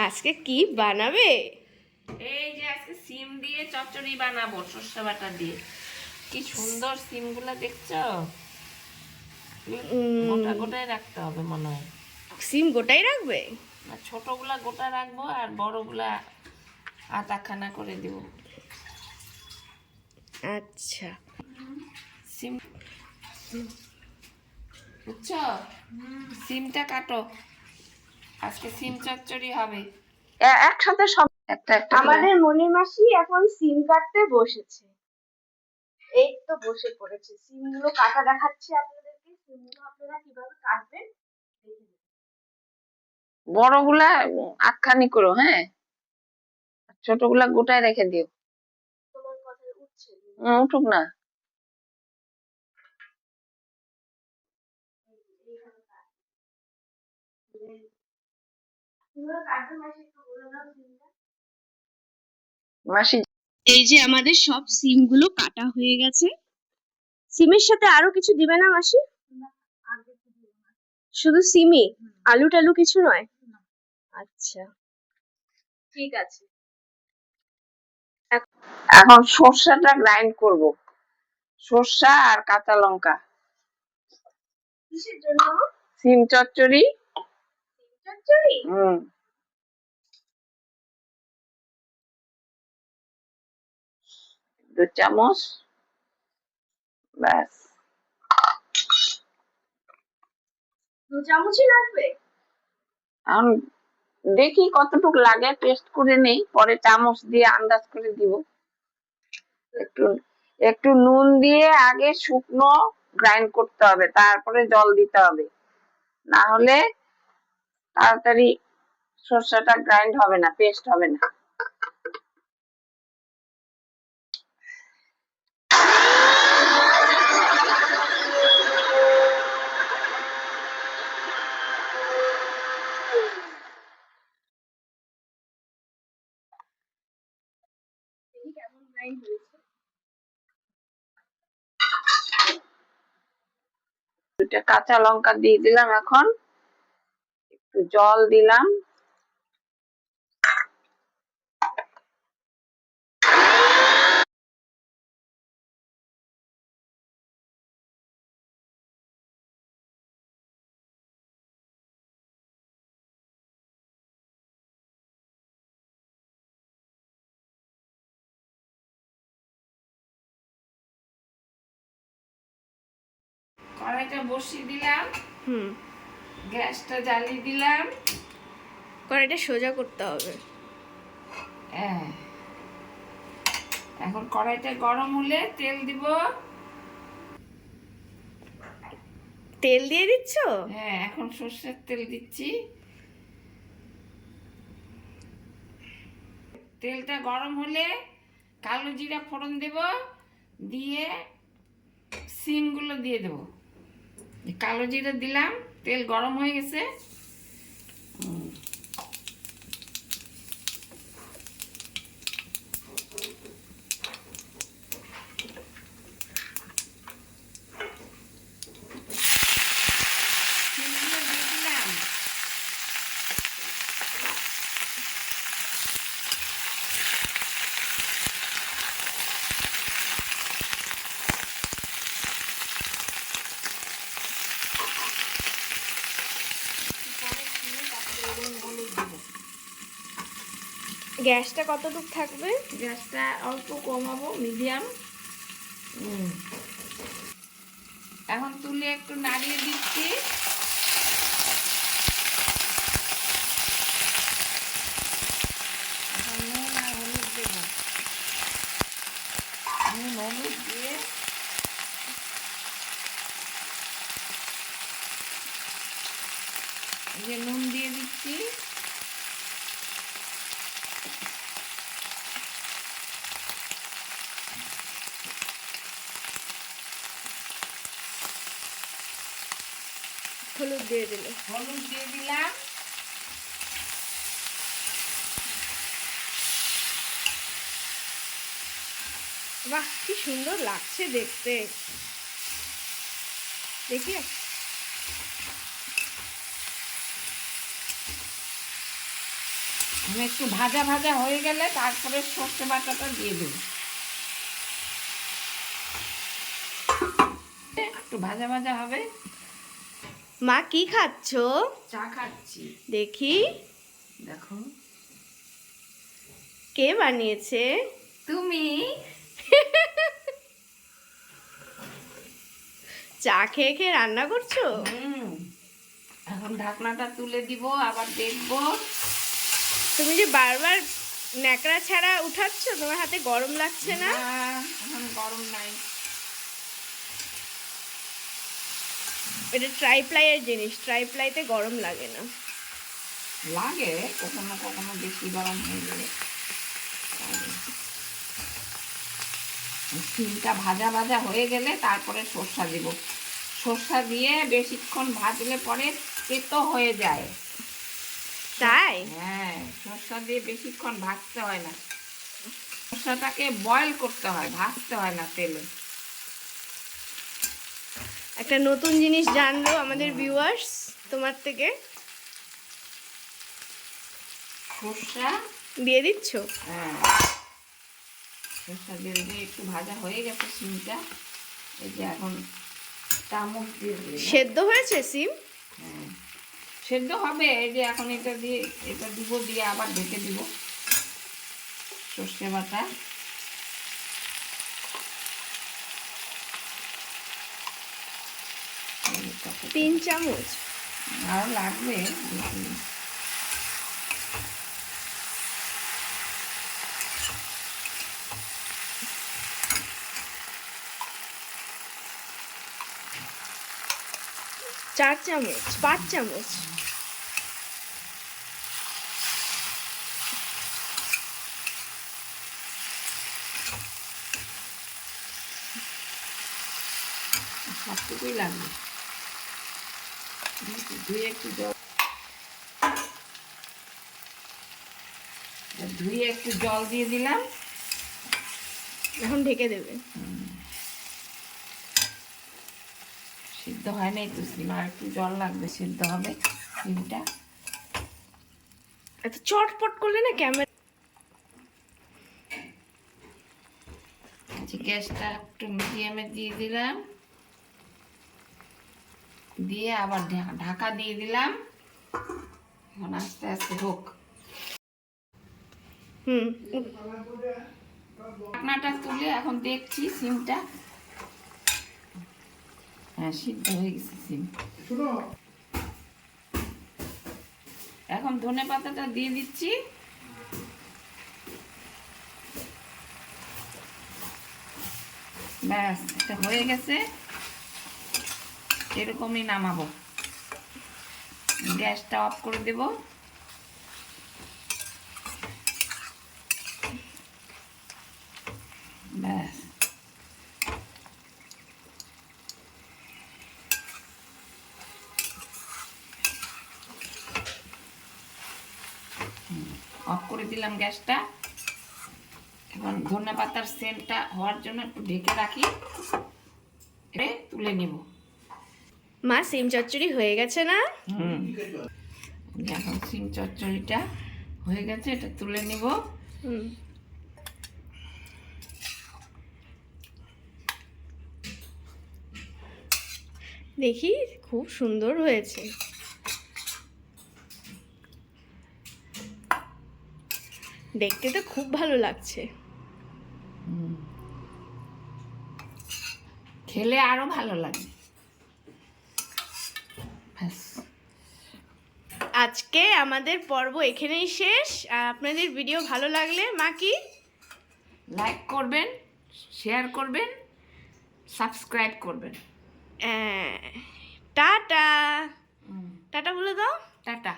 আজকে কি বানাবে? এই যে আজকে সিম দিয়ে চচ্চড়ি বানাবো সর্ষে বাটা দিয়ে। কি সুন্দর সিমগুলা দেখছো? গোটা গোটাই রাখতে হবে মনে হয়। সিম গোটাই রাখবে? না, ছোটগুলা গোটা রাখবো আর বড়গুলা আটাখানা করে দিব। আচ্ছা, সিম বুঝছো? সিমটা কাটো, আজকে সিম চচ্চড়ি হবে। একসাথে সব একটা একটা আমাদের মনি মাসি এখন সিম কাটতে বসেছে। এই তো বসে পড়েছে, সিমগুলো কাটা দেখাচ্ছে আপনাদেরকে। সিমগুলো আপনারা কিভাবে কাটবেন দেখে নিন। বড়গুলা আটখানি করো, হ্যাঁ, ছোটগুলা গোটায় রেখে দিও। তোমার কথায় উঠছে উঠুক না। মাসি, এই যে আমাদের সব সিমগুলো কাটা হয়ে গেছে। সিমের সাথে আরো কিছু দিবে না মাসি? শুধু সিমই, আলু টালু কিছু নয়? আচ্ছা, ঠিক আছে। এখন সর্ষেটা গ্রাইন্ড করব, সর্ষা আর কাঁচা লঙ্কা। কিসের জন্য? সিম চচ্চড়ি। সিম চচ্চড়ি? 2 চামচ, ব্যাস। 2 চামচই লাগবে? এখন দেখি কতটুকু লাগে, টেস্ট করে নেই, পরে চামচ দিয়ে আন্দাজ করে দিব। একটু একটু নুন দিয়ে আগে শুকনো গ্রাইন্ড করতে হবে, তারপরে জল দিতে হবে, না হলে তাড়াতাড়ি সরষেটা গ্রাইন্ড হবে না, পেস্ট হবে না। দেখি কেমন গ্রাইন্ড হয়েছে। 2টা কাঁচা লঙ্কা দিয়ে দিলাম, এখন একটু জল দিলাম। কড়াইটা বসিয়ে দিলাম, গ্যাসটা জ্বালিয়ে দিলাম। কড়াইটা সোজা করতে হবে। হ্যাঁ, এখন কড়াইটা গরম হলে তেল দিব। তেল দিয়ে দিচ্ছ? হ্যাঁ, এখন সর্ষের তেল দিচ্ছি। তেলটা গরম হলে কালো জিরা ফোড়ন দেব, দিয়ে সিমগুলো দিয়ে দেব। কালো জিরা দিলাম, তেল গরম হয়ে গেছে। সিমগুলো দিয়ে দিলাম। গ্যাসটা কতটুকু থাকবে? গ্যাসটা অল্প কমাবো, মিডিয়াম। এখন তুলে একটু নাড়িয়ে দিচ্ছি। এখন নুন আর হলুদ দেব। নুন হলুদ দিয়ে যে নুন দিয়ে দিচ্ছি। হলুদ দিয়ে দিলে? হলুদ দিয়ে দিলাম। বাহ, কি সুন্দর লাগছে দেখতে। দেখি একটু ভাজা ভাজা হয়ে গেলে তারপরে সর্ষে বাটাটা দিয়ে দেব। একটু ভাজা ভাজা হবে। মা কি খাচ্ছো? চা খাচ্ছি। দেখি, দেখো কে বানিয়েছে? তুমি। চা খেয়ে খেয়ে রান্না করছো? এখন ঢাকনাটা তুলে দিব, আবার দেখবো। তুমি যে বারবার ন্যাকড়া ছাড়া উঠাচ্ছ, তোমার হাতে গরম লাগছে না? এখন গরম নাই। এটা ট্রাইপ্লাইয়ের জিনিস, ট্রাইপ্লাইতে গরম লাগে না। লাগে কখনো কখনো, বেশি গরম হয়ে যাবে। সিমটা ভাজা ভাজা হয়ে গেলে তারপরে সর্ষা দিব। সর্ষা দিয়ে বেশিক্ষণ ভাজলে পরে তেতো হয়ে যায়। তাই? হ্যাঁ, সর্ষা দিয়ে বেশিক্ষণ ভাজতে হয় না। সর্ষাটাকে বয়েল করতে হয়, ভাজতে হয় না তেলে। একটা নতুন জিনিস জানলো আমাদের ভিউয়ার্স তোমার থেকে। সর্ষা দিয়ে দিচ্ছ? হ্যাঁ, সর্ষা দিয়ে দিয়ে একটু ভাজা হয়ে গেছে সিমটা। এই যে এখন চামচ দিয়ে দিলাম। সেদ্ধ হয়েছে সিম? হ্যাঁ, সেদ্ধ হবে। এই যে এখন এটা দিয়ে, এটা দিব, দিয়ে আবার ঢেকে দিব। সর্ষে বাটা তিন চামচ। আরো লাগবে। 4 চামচ, 5 চামচ। সবটুকুই লাগবে। ধুয়ে একটু জল, ধুয়ে একটু জল দিয়ে দিলাম। এখন ঢেকে দেবে। সিদ্ধ হয় নাই তো সিম, আর একটু জল লাগবে, সিদ্ধ হবে সিমটা। এত চটপট করলে না ক্যামেরা। গ্যাসটা একটু মিডিয়ামে দিয়ে দিলাম, দিয়ে আবার ঢাকা দিয়ে দিলাম। এখন আস্তে আস্তে হোক। ঢাকনাটা তুলে এখন দেখছি সিমটা। হ্যাঁ, সিদ্ধ হয়ে গেছে সিম। এখন ধনে পাতাটা দিয়ে দিচ্ছি। ব্যাস, এটা হয়ে গেছে। এরকমই নামাবো। গ্যাসটা অফ করে দেব। ব্যাস, অফ করে দিলাম গ্যাসটা। এখন ধনে পাতার সেন্টটা হওয়ার জন্য একটু ঢেকে রাখি, তুলে নিব। মা, সিম চচ্চড়ি হয়ে গেছে না? এখন সিম চচ্চড়িটা হয়ে গেছে, এটা তুলে নিব। দেখি, খুব সুন্দর হয়েছে। দেখতে তো খুব ভালো লাগছে। খেলে আরো ভালো লাগে। আজকে আমাদের পর্ব এখানেই শেষ। আপনাদের ভিডিও ভালো লাগলে মা কি লাইক করবেন, শেয়ার করবেন, সাবস্ক্রাইব করবেন। টাটা। টাটা বলে দাও। টাটা।